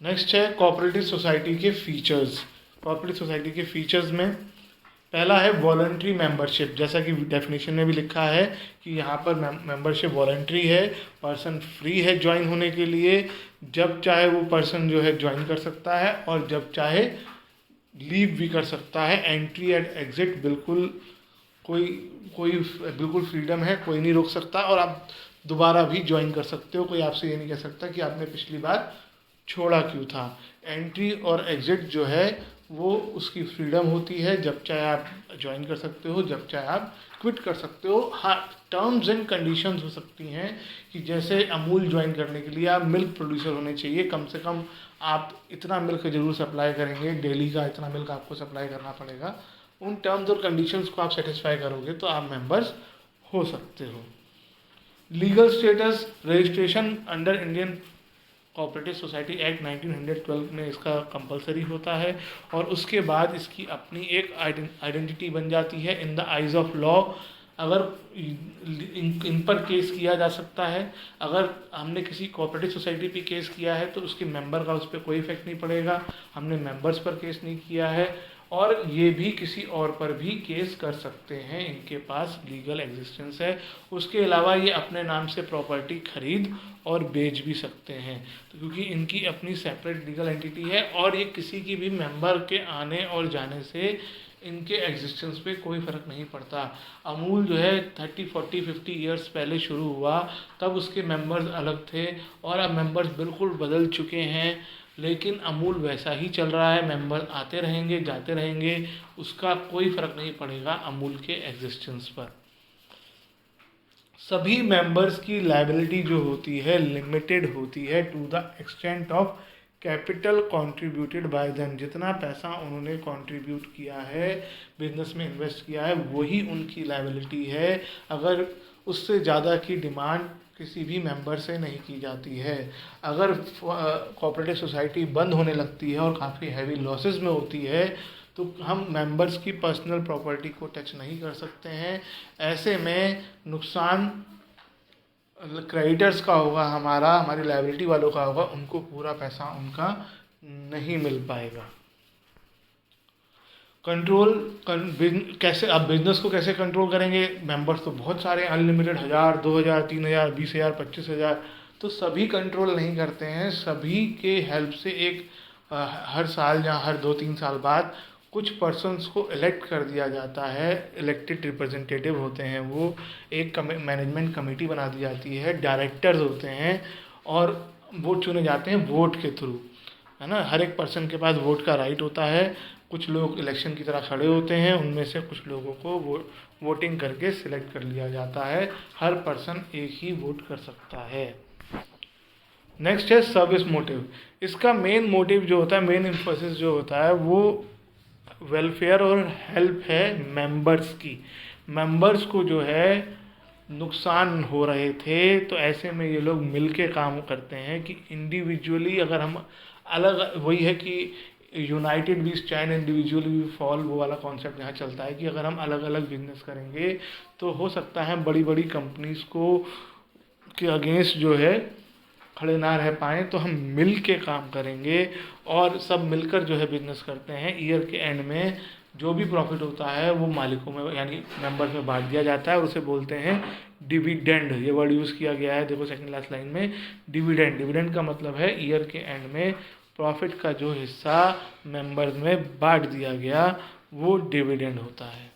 Next है cooperative society के features. Cooperative society के फीचर्स में पहला है वॉलंटरी मेंबरशिप। जैसा कि डेफिनेशन में भी लिखा है कि यहाँ पर मेंबरशिप वॉलंटरी है, पर्सन फ्री है ज्वाइन होने के लिए। जब चाहे वो पर्सन जो है ज्वाइन कर सकता है और जब चाहे लीव भी कर सकता है। एंट्री एंड एग्जिट बिल्कुल कोई बिल्कुल फ्रीडम है, कोई नहीं रोक सकता और आप दोबारा भी ज्वाइन कर सकते हो। कोई आपसे ये नहीं कह सकता कि आपने पिछली बार छोड़ा क्यों था। एंट्री और एग्जिट जो है वो उसकी फ्रीडम होती है, जब चाहे आप ज्वाइन कर सकते हो, जब चाहे आप क्विट कर सकते हो। हाँ, टर्म्स एंड कंडीशंस हो सकती हैं कि जैसे अमूल ज्वाइन करने के लिए आप मिल्क प्रोड्यूसर होने चाहिए, कम से कम आप इतना मिल्क ज़रूर सप्लाई करेंगे, डेली का इतना मिल्क आपको सप्लाई करना पड़ेगा। उन टर्म्स और कंडीशंस को आप सेटिस्फाई करोगे तो आप मेंबर्स हो सकते हो। Legal status, registration under Indian cooperative society act 1912 में इसका कंपलसरी होता है और उसके बाद इसकी अपनी एक आइडेंटिटी बन जाती है in the eyes of law. अगर इन पर केस किया जा सकता है। अगर हमने किसी कोऑपरेटिव सोसाइटी पे केस किया है तो उसके मेंबर का उस पर कोई इफेक्ट नहीं पड़ेगा, हमने मेंबर्स पर केस नहीं किया है। और ये भी किसी और पर भी केस कर सकते हैं, इनके पास लीगल एग्जिस्टेंस है। उसके अलावा ये अपने नाम से प्रॉपर्टी खरीद और बेच भी सकते हैं, तो क्योंकि इनकी अपनी सेपरेट लीगल एंटिटी है और ये किसी की भी मेंबर के आने और जाने से इनके एग्जिस्टेंस पे कोई फ़र्क नहीं पड़ता। अमूल जो है 30, 40, 50 ईयर्स पहले शुरू हुआ, तब उसके मेंबर्स अलग थे और अब मेंबर्स बिल्कुल बदल चुके हैं, लेकिन अमूल वैसा ही चल रहा है। मेंबर आते रहेंगे, जाते रहेंगे, उसका कोई फ़र्क नहीं पड़ेगा अमूल के एग्जिस्टेंस पर। सभी मेंबर्स की लायबिलिटी जो होती है लिमिटेड होती है to the extent of capital contributed by them. जितना पैसा उन्होंने कंट्रीब्यूट किया है, बिजनेस में इन्वेस्ट किया है, वही उनकी लायबिलिटी है। अगर उससे ज़्यादा की डिमांड किसी भी मेंबर से नहीं की जाती है। अगर कोऑपरेटिव सोसाइटी बंद होने लगती है और काफ़ी हैवी लॉसेस में होती है तो हम मेंबर्स की पर्सनल प्रॉपर्टी को टच नहीं कर सकते हैं। ऐसे में नुकसान क्रेडिटर्स का होगा, हमारी लायबिलिटी वालों का होगा, उनको पूरा पैसा उनका नहीं मिल पाएगा। कंट्रोल कैसे, आप बिजनेस को कैसे कंट्रोल करेंगे? मेंबर्स तो बहुत सारे, अनलिमिटेड 1000, 2000, 3000, 20000, 25000, तो सभी कंट्रोल नहीं करते हैं। सभी के हेल्प से एक हर साल या हर 2-3 साल बाद कुछ पर्सन्स को इलेक्ट कर दिया जाता है। इलेक्टेड रिप्रेजेंटेटिव होते हैं वो, एक मैनेजमेंट कमेटी बना दी जाती है, डायरेक्टर्स होते हैं और वो चुने जाते हैं वोट के थ्रू, है ना। हर एक पर्सन के पास वोट का राइट होता है। कुछ लोग इलेक्शन की तरह खड़े होते हैं, उनमें से कुछ लोगों को वोटिंग करके सिलेक्ट कर लिया जाता है। हर पर्सन एक ही वोट कर सकता है। नेक्स्ट है सर्विस मोटिव। इसका मेन मोटिव जो होता है, मेन एम्फोसिस जो होता है वो वेलफेयर और हेल्प है मेंबर्स की। मेंबर्स को जो है नुकसान हो रहे थे तो ऐसे में ये लोग मिल के काम करते हैं कि इंडिविजुअली अगर हम अलग, वही है कि united we stand individually we fall, वो वाला कॉन्सेप्ट यहाँ चलता है कि अगर हम अलग अलग बिजनेस करेंगे तो हो सकता है बड़ी बड़ी कंपनीज को के अगेंस्ट जो है खड़े ना रह पाएँ, तो हम मिल के काम करेंगे और सब मिलकर जो है बिजनेस करते हैं। ईयर के एंड में जो भी प्रॉफिट होता है वो मालिकों में यानी मेंबर्स में बांट दिया जाता है और उसे बोलते हैं डिविडेंड। ये वर्ड यूज़ किया गया है, देखो सेकंड लास्ट लाइन में डिविडेंड। डिविडेंड का मतलब है ईयर के एंड में प्रॉफिट का जो हिस्सा मेंबर्स में बांट दिया गया वो डिविडेंड होता है।